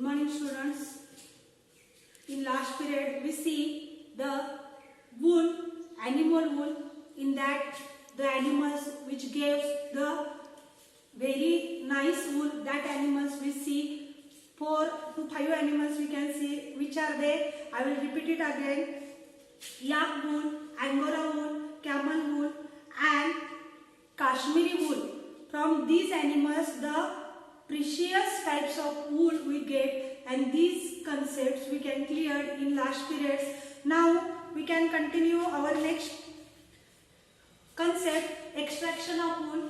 Good morning, students. In last period we see the wool, animal wool. In that the animals which gave the very nice wool, that animals we see 4 to 5 animals we can see. Which are they? I will repeat it again. Yak wool, Angora wool, camel wool and Kashmiri wool. From these animals the precious types of wool we get, and these concepts we can clear in last periods. Now we can continue our next concept, extraction of wool.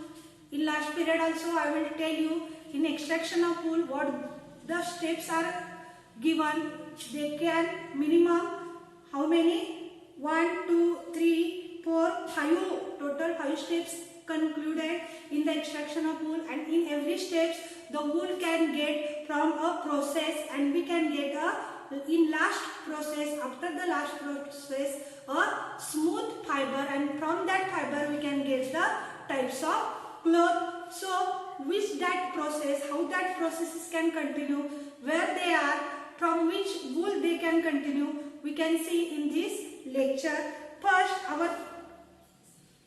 In last period also I will tell you in extraction of wool what the steps are given. They can minimum how many? 1, 2, 3, 4, 5, total 5 steps concluded in the extraction of wool, and in every steps the wool can get from a process, and we can get in last process, after the last process, a smooth fiber, and from that fiber we can get the types of cloth. So which that process, how that processes can continue, where they are, from which wool they can continue, we can see in this lecture. First, our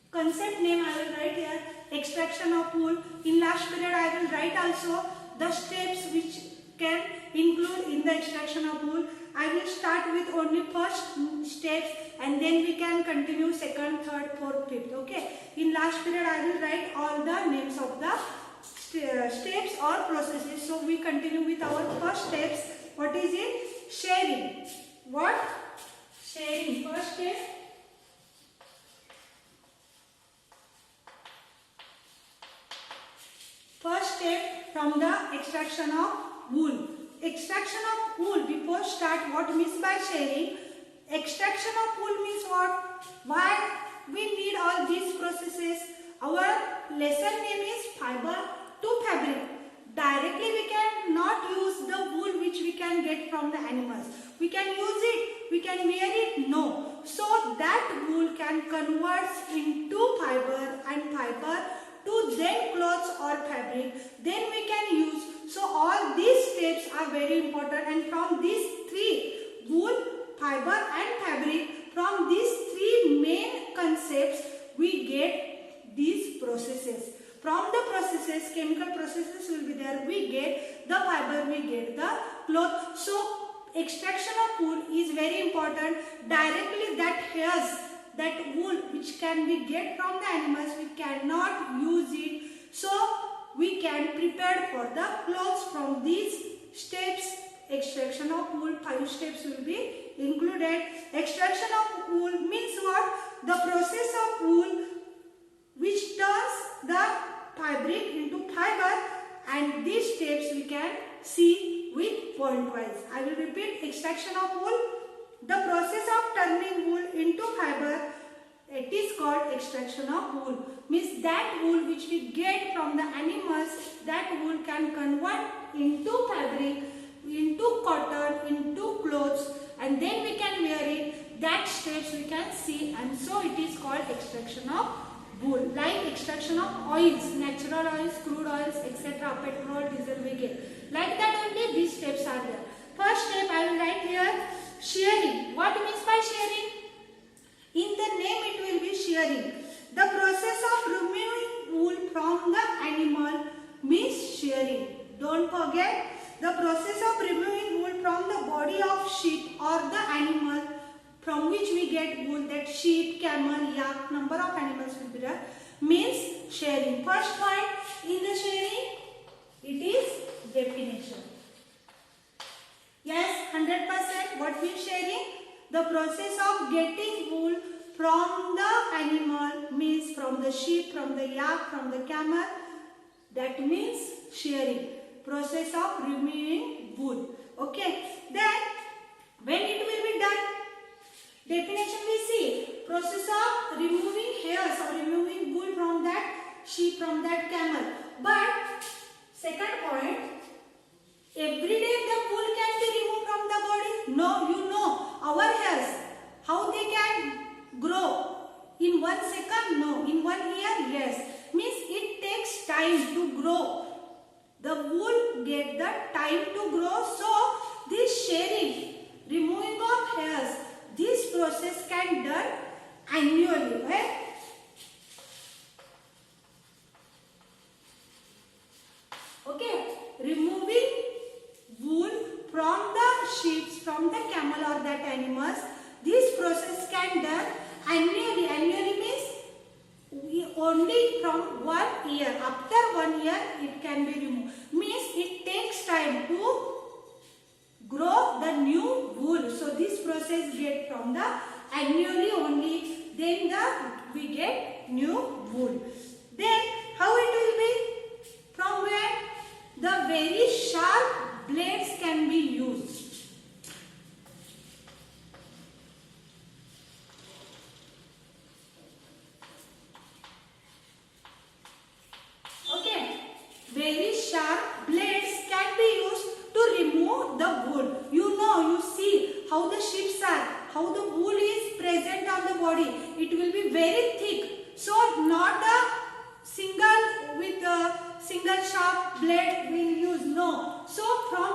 concept name I will write here, extraction of wool. In last period I will write also the steps which can include in the extraction of wool. I will start with only first steps and then we can continue second, third, fourth, fifth. Okay. In last period I will write all the names of the steps or processes. So we continue with our first steps. What is it? Shearing. What? Shearing. First step. First step from the extraction of wool. Extraction of wool, before start, what means by shearing? Extraction of wool means what? Why we need all these processes? Our lesson name is fiber to fabric. Directly we cannot use the wool which we can get from the animals. We can use it, we can wear it, no. So that wool can convert into fiber and fiber to then clothes or fabric, then we can use. So all these steps are very important, and from these three, wool, fiber and fabric, from these three main concepts we get these processes. From the processes, chemical processes will be there, we get the fiber, we get the cloth. So extraction of wool is very important. Directly that hairs, that wool which can be get from the animals, we cannot use it. So we can prepare for the clothes from these steps. Extraction of wool, 5 steps will be included. Extraction of wool means what? The process of wool which turns the fabric into fiber, and these steps we can see with point wise. I will repeat. Extraction of wool, the process of turning wool into fiber, it is called extraction of wool. Means that wool which we get from the animals, that wool can convert into fabric, into cotton, into clothes, and then we can wear it. That steps we can see, and so it is called extraction of wool. Like extraction of oils, natural oils, crude oils, etc., petrol, diesel we get. Like that only these steps are there. First step I will write here, shearing. What means by shearing? In the name it will be shearing. The process of removing wool from the animal means shearing. Don't forget, the process of removing wool from the body of sheep or the animal from which we get wool, that sheep, camel, yak, number of animals will be there, means shearing. First point in the shearing, it is definition. Yes, 100%. What means shearing? The process of getting wool from the animal, means from the sheep, from the yak, from the camel. That means shearing. Process of removing wool. Okay. Then when it will be done? Definition we see. Process of removing hairs or removing wool from that sheep, from that camel. But second point, every day the wool can be removed from the body? No, you know our hairs, how they can grow in 1 second? No. In 1 year? Yes. Means it takes time to grow. The wool get the time to grow, so for that animals. This process can done annually. Annually means only from 1 year. After 1 year it can be removed. Means it takes time to grow the new wool. So this process get from the annually only. Then we get new wool. Then how it will be? From where? The very sharp blades can be used. Okay, very sharp blades can be used to remove the wool. You see how the ships are, how the wool is present on the body. It will be very thick. So not a single with a single sharp blade will use. No. So from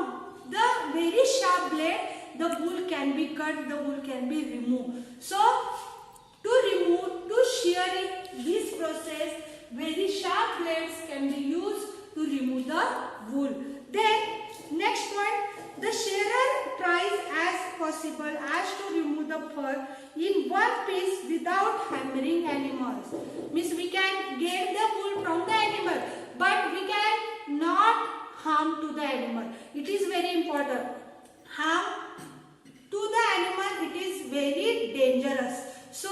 the very sharp blade, the wool can be cut, the wool can be removed. So to shear it, this process, very sharp blades can be used to remove the wool. Then next point, the shearer tries as possible as to remove the fur in one piece without hammering animals. Means we can get the wool from the animal, but we can not harm to the animal. It is very important. Harm to the animal, it is very dangerous. So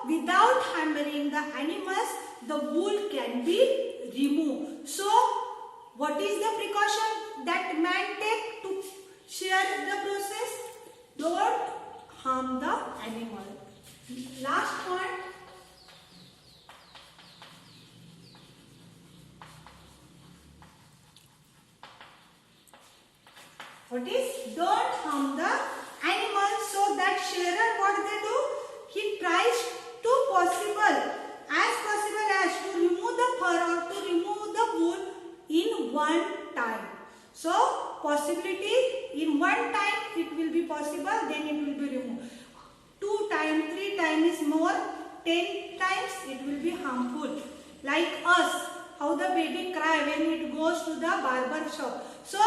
without hammering the animals, the wool can be removed. So what is the precaution that man take to shear the process? Don't harm the animal. Last point. What is? Don't harm the animal. So that shearer, what they do? He tries to as possible as to remove the fur or to remove the wool in one time. So possibility in one time it will be possible, then it will be removed. 2 times, 3 times is more, 10 times it will be harmful. Like us, how the baby cry when it goes to the barber shop. So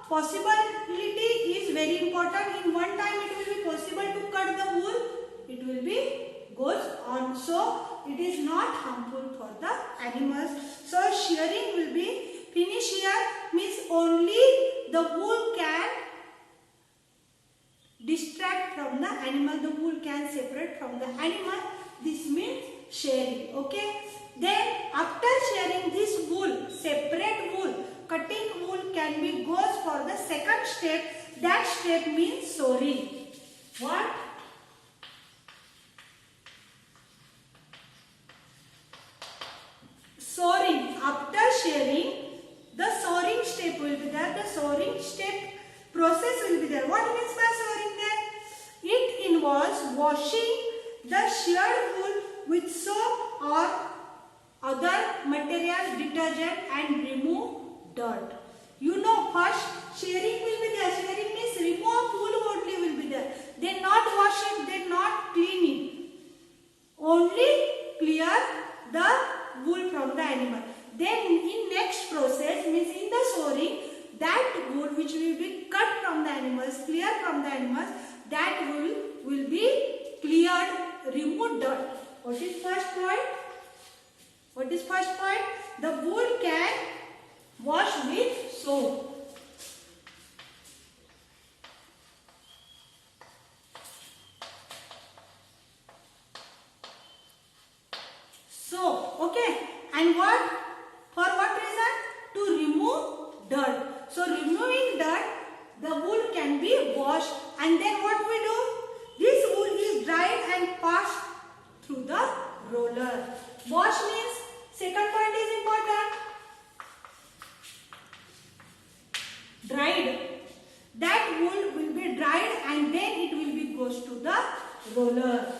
possibility is very important. In one time it will be possible to cut the wool. It will be goes on. So it is not harmful for the animals. So shearing will be finish here means only the wool can distract from the animal. The wool can separate from the animal. This means shearing. Okay. Then after shearing this wool, separate wool, cutting wool can be goes for the second step. That step means soring. What? Soring. After shearing, the soring step will be there. The soring step process will be there. What means by soring then? It involves washing the sheared wool with soap or other material, detergent, and remove dirt. First shearing will be there. Shearing means remove wool only will be there. They not wash it, they not clean it. Only clear the wool from the animal. Then in next process means in the soring, that wool which will be cut from the animals, clear from the animals, that wool will be cleared, removed dirt. What is first point? What is first point? The wool can wash with soap. So, okay. And what? For what reason? To remove dirt. So, removing dirt, the wool can be washed. And then what we do? This wool is dried and passed through the roller. Wash means, second point is important. Dried. That wool will be dried and then it will be goes to the roller.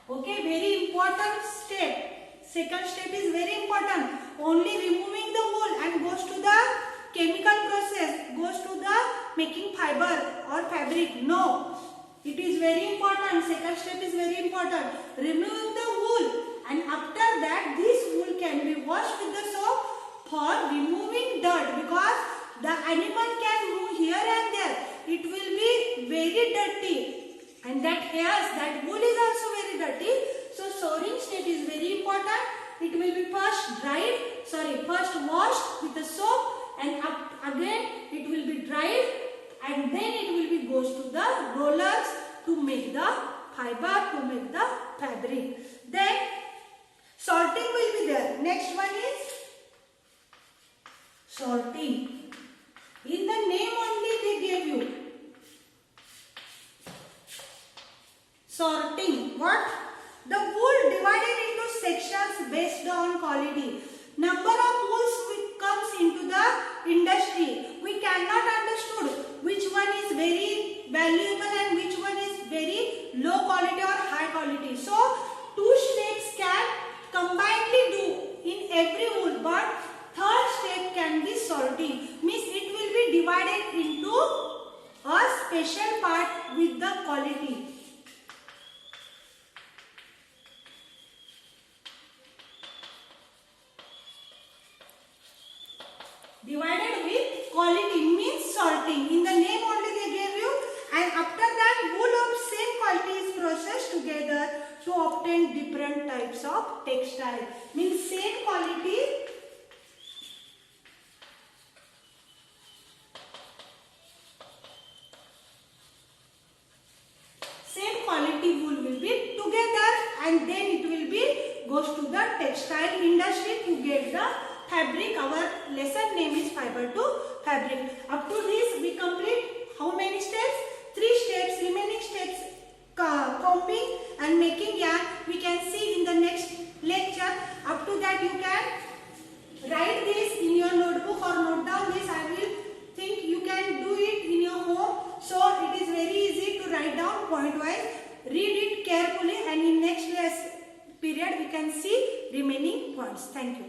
Okay, very important step. Second step is very important. Only removing the wool and goes to the chemical process, goes to the making fiber or fabric. No, it is very important. Second step is very important. Removing the wool, and after that this wool can be washed with the soap for removing dirt, because the animal can move here and there. It will be very dirty, and that hairs, that wool is also very dirty. So soaring step is very important. It will be first washed with the soap, and again it will be dried, and then it will be goes to the rollers to make the fiber, to make the fabric. Then sorting will be there. Next one is sorting. In the name only they gave you. Sorting. What? The wool divided into sections based on quality. Number of wools which comes into the industry. We cannot understood which one is very valuable and which one is very low quality or high quality. So two steps can combinedly do in every wool, but third step can be sorting. Means it will be divided into a special part with the quality. Divided with quality means sorting. In the name only they gave you, and after that wool of same quality is processed together to obtain different types of textile. Means same quality, wool will be together, and then it will be goes to the textile industry to get the fabric. Our lesson name is fiber to fabric. Up to this we complete how many steps? 3 steps. Remaining steps, combing and making yarn, we can see in the next lecture. Up to that you can write this in your notebook or note down this. I will think you can do it in your home. So it is very easy to write down point wise. Read it carefully, and in next period we can see remaining points. Thank you.